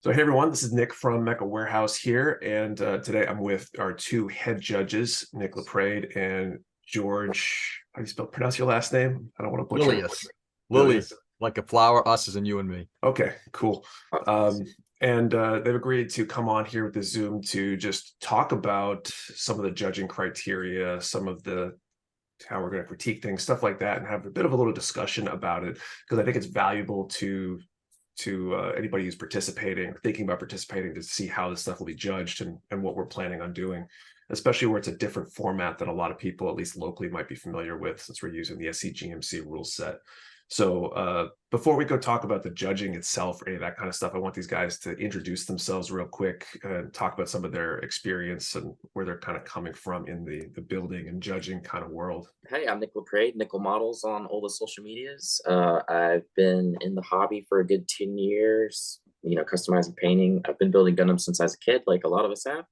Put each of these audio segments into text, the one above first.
So hey everyone, this is Nick from Mecca Warehouse here, and today I'm with our two head judges, Nick LaPrade and George. How do you pronounce your last name? I don't want to butcher it. Lilius. Lily, Lilius. like a flower, us as in you and me. Okay, cool. And they've agreed to come on here with the Zoom to just talk about some of the judging criteria, some of the how we're going to critique things, stuff like that, and have a bit of a little discussion about it because I think it's valuable to anybody who's participating, thinking about participating, to see how this stuff will be judged and what we're planning on doing, especially where it's a different format that a lot of people, at least locally, might be familiar with since we're using the SCGMC rule set. So before we go talk about the judging itself or any of that kind of stuff, I want these guys to introduce themselves real quick and talk about some of their experience and where they're kind of coming from in the building and judging kind of world. Hey, I'm Nick LaPrade, Nickel Models on all the social medias. I've been in the hobby for a good 10 years, customizing painting. I've been building Gundams since I was a kid, like a lot of us have.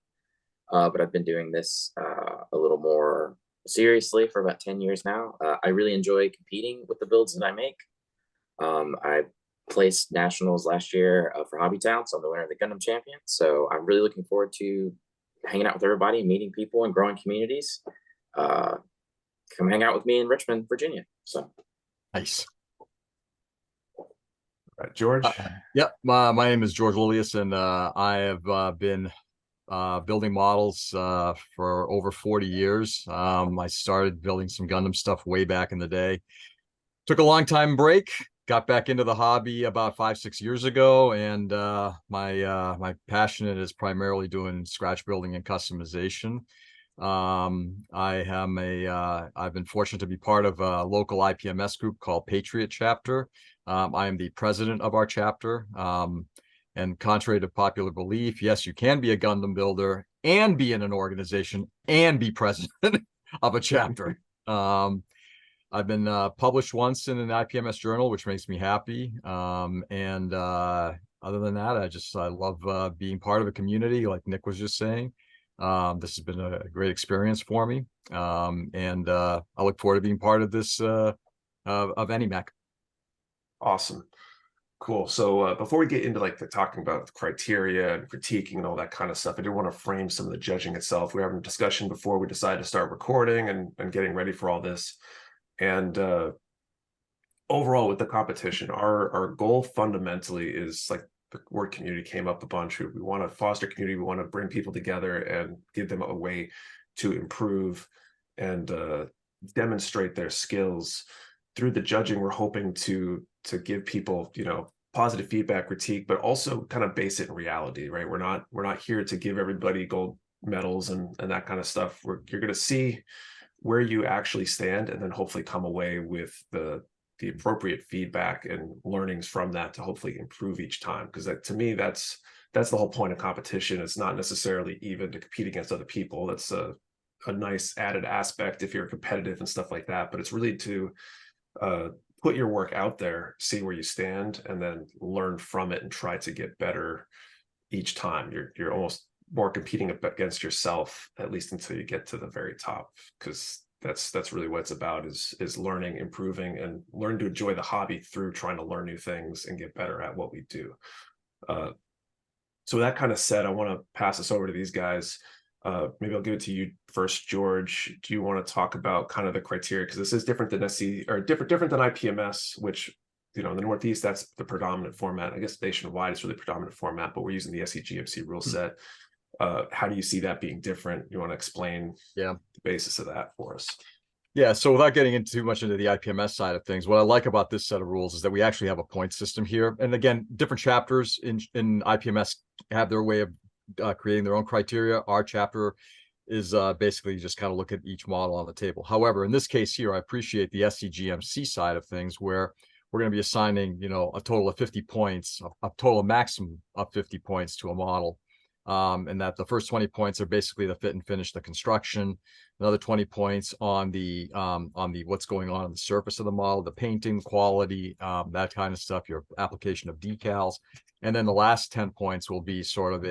But I've been doing this a little more seriously for about 10 years now. I really enjoy competing with the builds that I make. I placed nationals last year for Hobbytown, so I'm the winner of the Gundam champion. So I'm really looking forward to hanging out with everybody, meeting people, and growing communities. Come hang out with me in Richmond, Virginia. So Nice. George? Yep. My name is George Lilius, and I have been building models for over 40 years. I started building some Gundam stuff way back in the day. Took a long time break, got back into the hobby about 5-6 years ago, and my passion is primarily doing scratch building and customization. I've been fortunate to be part of a local IPMS group called Patriot Chapter. I am the president of our chapter. And contrary to popular belief, yes, you can be a Gundam builder and be in an organization and be president of a chapter. I've been published once in an IPMS journal, which makes me happy. Other than that, I love being part of a community, like Nick was just saying. This has been a great experience for me. I look forward to being part of this of NEMMEC. Awesome. Cool. So before we get into like the talking about the criteria and critiquing and all that kind of stuff, I do want to frame some of the judging itself. We were having a discussion before we decided to start recording and getting ready for all this. And overall with the competition, our goal fundamentally is, like the word community came up a bunch. We want to foster community. We want to bring people together and give them a way to improve and demonstrate their skills. Through the judging, we're hoping to give people, positive feedback, critique, but also kind of base it in reality, right? We're not here to give everybody gold medals and that kind of stuff. You're going to see where you actually stand, and then hopefully come away with the appropriate feedback and learnings from that to hopefully improve each time. Because to me, that's the whole point of competition. It's not necessarily even to compete against other people. That's a nice added aspect if you're competitive and stuff like that. But it's really to put your work out there, see where you stand, and then learn from it and try to get better each time. You're almost more competing against yourself, at least until you get to the very top, because that's really what it's about, is learning, improving, and learn to enjoy the hobby through trying to learn new things and get better at what we do. So with that kind of said, I want to pass this over to these guys. Maybe I'll give it to you first, George. Do you want to talk about kind of the criteria? Because this is different than SC, or different than IPMS, which, in the Northeast, that's the predominant format. I guess nationwide it's really predominant format, but we're using the SCGMC rule set. How do you see that being different? You want to explain the basis of that for us? Yeah, so without getting into too much into the IPMS side of things, what I like about this set of rules is that we actually have a point system here. And again, different chapters in IPMS have their way of creating their own criteria. Our chapter is basically just kind of look at each model on the table. However, in this case here, I appreciate the SCGMC side of things, where we're going to be assigning, a total of 50 points, a total maximum of 50 points to a model. And that the first 20 points are basically the fit and finish, the construction, another 20 points on the what's going on the surface of the model, the painting quality, that kind of stuff, your application of decals. And then the last 10 points will be sort of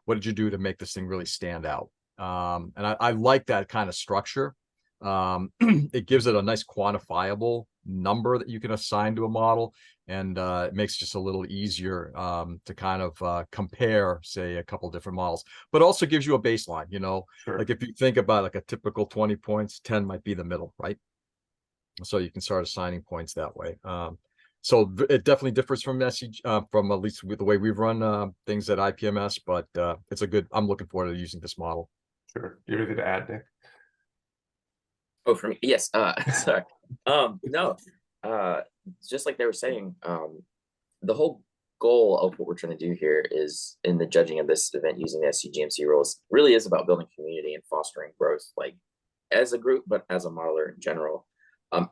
what did you do to make this thing really stand out? And I like that kind of structure. It gives it a nice quantifiable number that you can assign to a model. And it makes it just a little easier to kind of compare, say, a couple different models, but also gives you a baseline, Sure. like if you think about like a typical 20 points, 10 might be the middle, right? So you can start assigning points that way. So it definitely differs from from at least with the way we've run things at IPMS, but it's I'm looking forward to using this model. Sure. You have anything to add, Nick? Oh, for me, yes. Sorry. No. Just like they were saying, the whole goal of what we're trying to do here is in the judging of this event using the SCGMC rules really is about building community and fostering growth, like as a group, but as a modeler in general.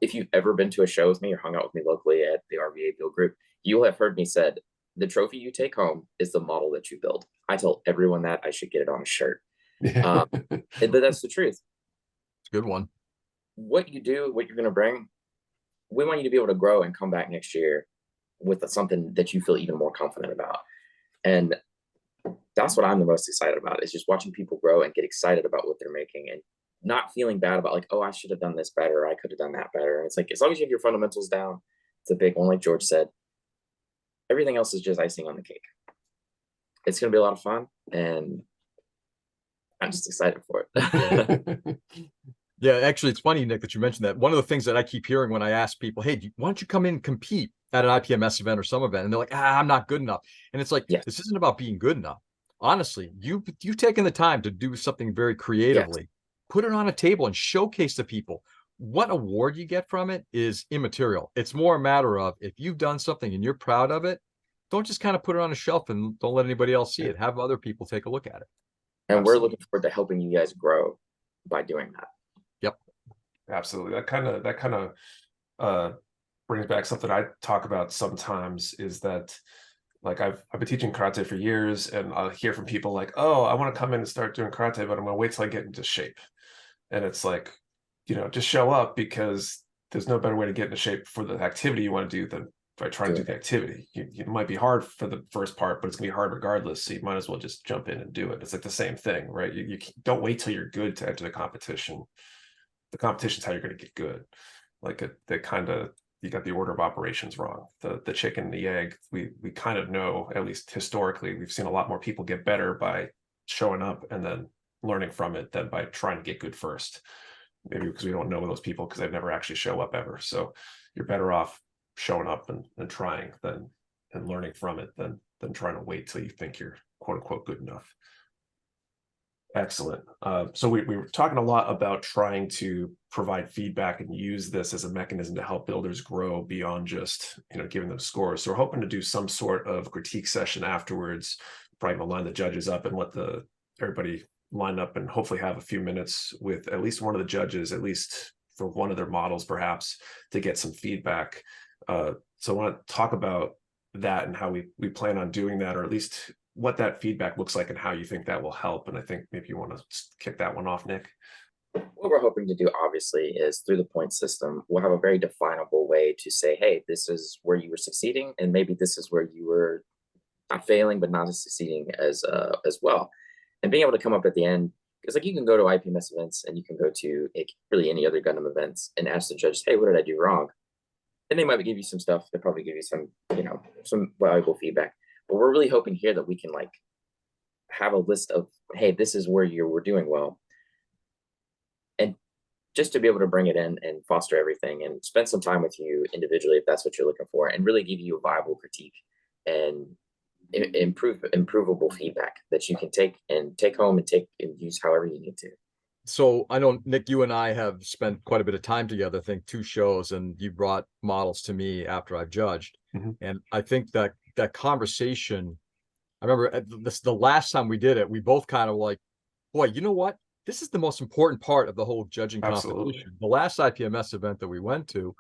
If you've ever been to a show with me or hung out with me locally at the RVA Build Group, you will have heard me said, the trophy you take home is the model that you build. I tell everyone that I should get it on a shirt. Yeah. But that's the truth. It's a good one. What you do, what you're going to bring, we want you to be able to grow and come back next year with something that you feel even more confident about. And that's what I'm the most excited about, is just watching people grow and get excited about what they're making and not feeling bad about like, oh, I should have done this better. I could have done that better. And it's like, as long as you have your fundamentals down, it's a big one. Like George said, everything else is just icing on the cake. It's going to be a lot of fun. And I'm just excited for it. Yeah, actually, it's funny, Nick, that you mentioned that. One of the things that I keep hearing when I ask people, hey, why don't you come in and compete at an IPMS event or some event? And they're like, I'm not good enough. And it's like, yes. This isn't about being good enough. Honestly, you've taken the time to do something very creatively, yes. Put it on a table and showcase to people. What award you get from it is immaterial. It's more a matter of, if you've done something and you're proud of it, don't just kind of put it on a shelf and don't let anybody else see it. Have other people take a look at it. And Absolutely. We're looking forward to helping you guys grow by doing that. Yep. Absolutely. That kind of brings back something I talk about sometimes, is that like I've been teaching karate for years, and I'll hear from people like, oh, I want to come in and start doing karate, but I'm going to wait till I get into shape. And it's like, just show up, because there's no better way to get into shape for the activity you want to do than by trying to do the activity. It might be hard for the first part, but it's gonna be hard regardless. So you might as well just jump in and do it. It's like the same thing, right? You don't wait till you're good to enter the competition. The competition's how you're going to get good. Like you got the order of operations wrong. The chicken and the egg. We kind of know, at least historically, we've seen a lot more people get better by showing up and then learning from it than by trying to get good first. Maybe because we don't know those people because they've never actually show up ever. So you're better off showing up and trying and learning from it than trying to wait till you think you're quote unquote good enough. Excellent. So we were talking a lot about trying to provide feedback and use this as a mechanism to help builders grow beyond just giving them scores. So we're hoping to do some sort of critique session afterwards, probably gonna line the judges up and let everybody line up and hopefully have a few minutes with at least one of the judges, at least for one of their models perhaps, to get some feedback. So I want to talk about that and how we plan on doing that, or at least what that feedback looks like and how you think that will help. And I think maybe you want to kick that one off, Nick. What we're hoping to do, obviously, is through the point system, we'll have a very definable way to say, hey, this is where you were succeeding, and maybe this is where you were not failing, but not as succeeding as well. And being able to come up at the end, because like you can go to IPMS events and you can go to really any other Gundam events and ask the judge, hey, what did I do wrong? And they might give you some stuff. They'll probably give you some, some valuable feedback. But we're really hoping here that we can have a list of, hey, this is where you were doing well. And just to be able to bring it in and foster everything and spend some time with you individually, if that's what you're looking for, and really give you a viable critique and improvable feedback that you can take home and use however you need to. So I know, Nick, you and I have spent quite a bit of time together, I think 2 shows, and you brought models to me after I've judged. Mm-hmm. And I think that conversation, I remember the last time we did it, we both kind of like, boy, you know what? This is the most important part of the whole judging competition. The last IPMS event that we went to,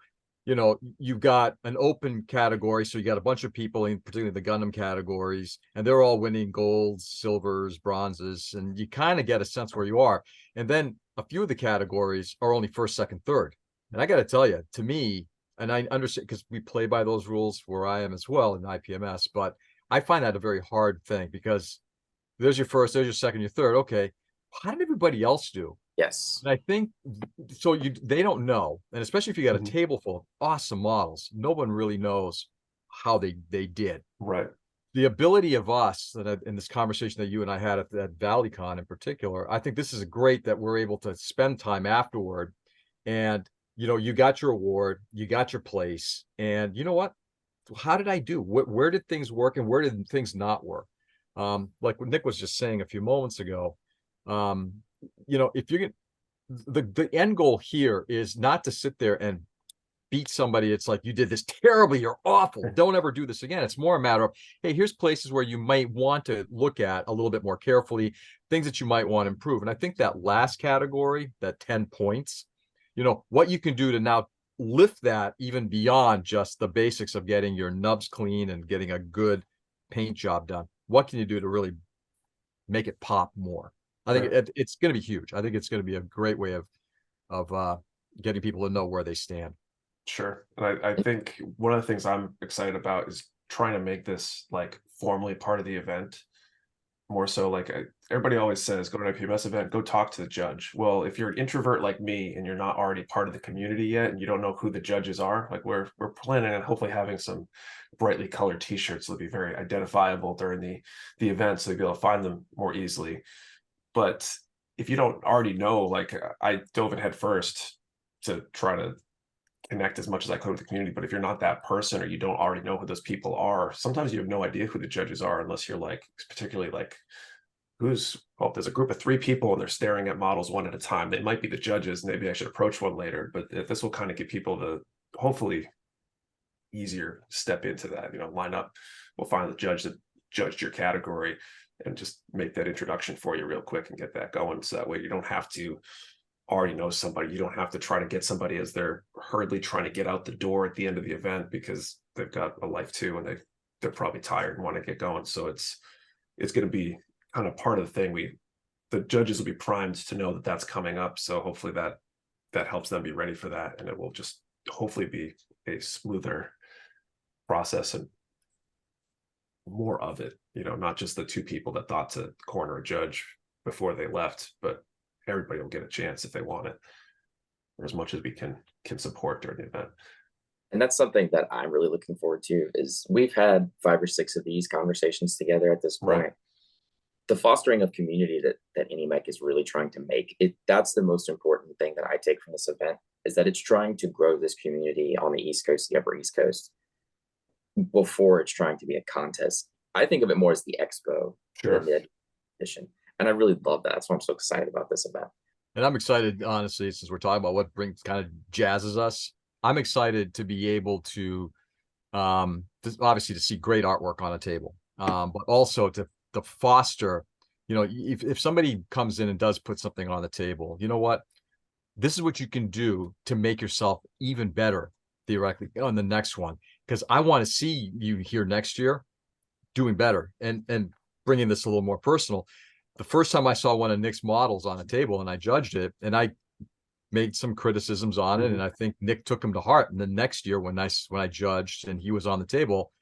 you've got an open category. So you got a bunch of people in particularly the Gundam categories, and they're all winning golds, silvers, bronzes, and you kind of get a sense where you are. And then a few of the categories are only first, second, third. And I got to tell you, to me, and I understand because we play by those rules where I am as well in IPMS, but I find that a very hard thing, because there's your first, there's your second, your third. Okay, how did everybody else do? Yes. And I think so they don't know, and especially if you got a Mhm. table full of awesome models, no one really knows how they did. Right. The ability of us in this conversation that you and I had at ValleyCon in particular, I think this is great that we're able to spend time afterward and you got your award, you got your place, and you know what? How did I do? Where did things work and where did things not work? Like what Nick was just saying a few moments ago, um, if you're the end goal here is not to sit there and beat somebody. It's like, you did this terribly, you're awful, don't ever do this again. It's more a matter of, hey, here's places where you might want to look at a little bit more carefully, things that you might want to improve. And I think that last category, that 10 points, what you can do to now lift that even beyond just the basics of getting your nubs clean and getting a good paint job done. What can you do to really make it pop more? I think Right. it's going to be huge. I think it's going to be a great way of getting people to know where they stand. Sure. And I think one of the things I'm excited about is trying to make this like formally part of the event. More so like everybody always says, go to an IPMS event, go talk to the judge. Well, if you're an introvert like me and you're not already part of the community yet and you don't know who the judges are, like we're planning on hopefully having some brightly colored t-shirts that'll be very identifiable during the event so you'll be able to find them more easily. But if you don't already know, like I dove in head first to try to connect as much as I could with the community. But if you're not that person or you don't already know who those people are, sometimes you have no idea who the judges are unless you're like, particularly like, well, there's a group of 3 people and they're staring at models one at a time. They might be the judges. Maybe I should approach one later, but this will kind of get people to hopefully easier step into that, line up. We'll find the judge that judged your category and just make that introduction for you real quick and get that going. So that way you don't have to already know somebody. You don't have to try to get somebody as they're hurriedly trying to get out the door at the end of the event because they've got a life too and they're probably tired and want to get going. So it's going to be kind of part of the thing. The judges will be primed to know that that's coming up. So hopefully that helps them be ready for that, and it will just hopefully be a smoother process and more of it. Not just the 2 people that thought to corner a judge before they left, but everybody will get a chance if they want it, or as much as we can support during the event. And that's something that I'm really looking forward to is we've had 5 or 6 of these conversations together at this point. Right. The fostering of community that NEMMEC is really trying to make it, that's the most important thing that I take from this event, is that it's trying to grow this community on the East Coast, the Upper East Coast, before it's trying to be a contest. I think of it more as the expo Sure. than the edition. And I really love that. That's why I'm so excited about this event. And I'm excited, honestly, since we're talking about what brings kind of jazzes us. I'm excited to be able to, obviously to see great artwork on a table, but also to foster, if somebody comes in and does put something on the table, you know what? This is what you can do to make yourself even better theoretically on the next one. Because I want to see you here next year doing better and bringing this a little more personal. The first time I saw one of Nick's models on a table and I judged it and I made some criticisms on it, and I think Nick took them to heart. And the next year when I judged and he was on the table,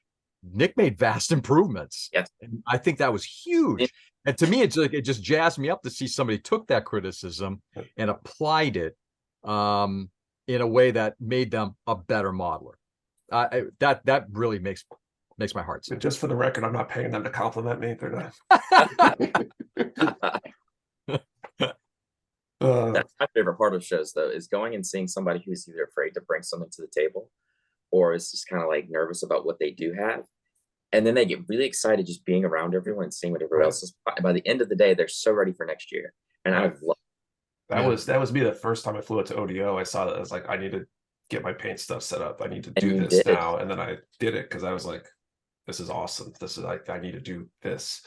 Nick made vast improvements. Yes. And I think that was huge. And to me, it just jazzed me up to see somebody took that criticism and applied it in a way that made them a better modeler. That really makes my heart sing. Just for the record, I'm not paying them to compliment me. They're not. That's my favorite part of shows, though, is going and seeing somebody who's either afraid to bring something to the table or is just kind of like nervous about what they do have. And then they get really excited just being around everyone and seeing what everyone else is. By the end of the day, they're so ready for next year. And I love that was me the first time I flew out to ODO. I saw that. I was like, I need to get my paint stuff set up. I need to do this now. And then I did it because I was like, this is awesome. This is like, I need to do this.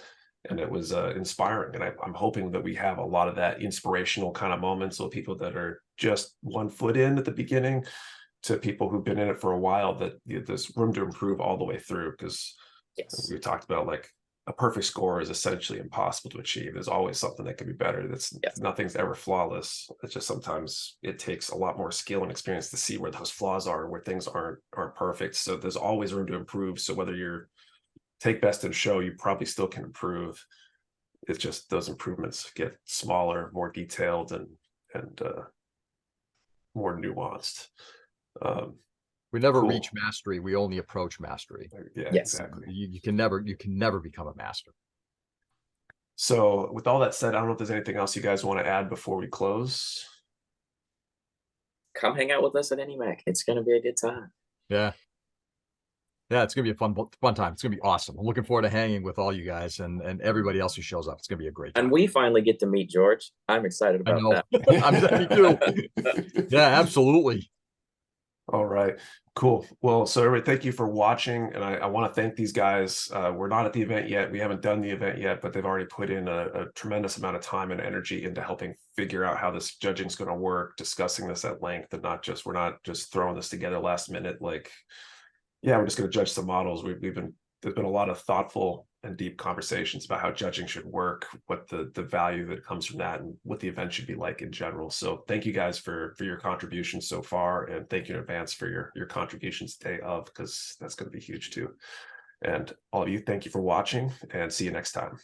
And it was inspiring. And I'm hoping that we have a lot of that inspirational kind of moments with people that are just 1 foot in at the beginning to people who've been in it for a while, that there's room to improve all the way through. Because we talked about, like, a perfect score is essentially impossible to achieve. There's always something that can be better. Nothing's ever flawless. It's just sometimes it takes a lot more skill and experience to see where those flaws are, where things aren't perfect. So there's always room to improve. So whether you're take best in show, you probably still can improve. It's just those improvements get smaller, more detailed, and and more nuanced. We never Cool. reach mastery. We only approach mastery. Yeah, Yes. exactly. You can never become a master. So with all that said, I don't know if there's anything else you guys want to add before we close. Come hang out with us at NEMMEC. It's going to be a good time. Yeah. Yeah, it's gonna be a fun time. It's gonna be awesome. I'm looking forward to hanging with all you guys and everybody else who shows up. It's gonna be a great time. And we finally get to meet George. I'm excited I about know. that. Me too. Yeah, absolutely. All right, cool. Well, so everybody, thank you for watching. And I want to thank these guys. We're not at the event yet. We haven't done the event yet, but they've already put in a tremendous amount of time and energy into helping figure out how this judging is going to work, discussing this at length, and we're not just throwing this together last minute. Like, yeah, we're just going to judge some models. There's been a lot of thoughtful and deep conversations about how judging should work, what the value that comes from that, and what the event should be like in general. So thank you guys for your contributions so far, and thank you in advance for your contributions day of, because that's going to be huge too. And all of you, thank you for watching, and see you next time.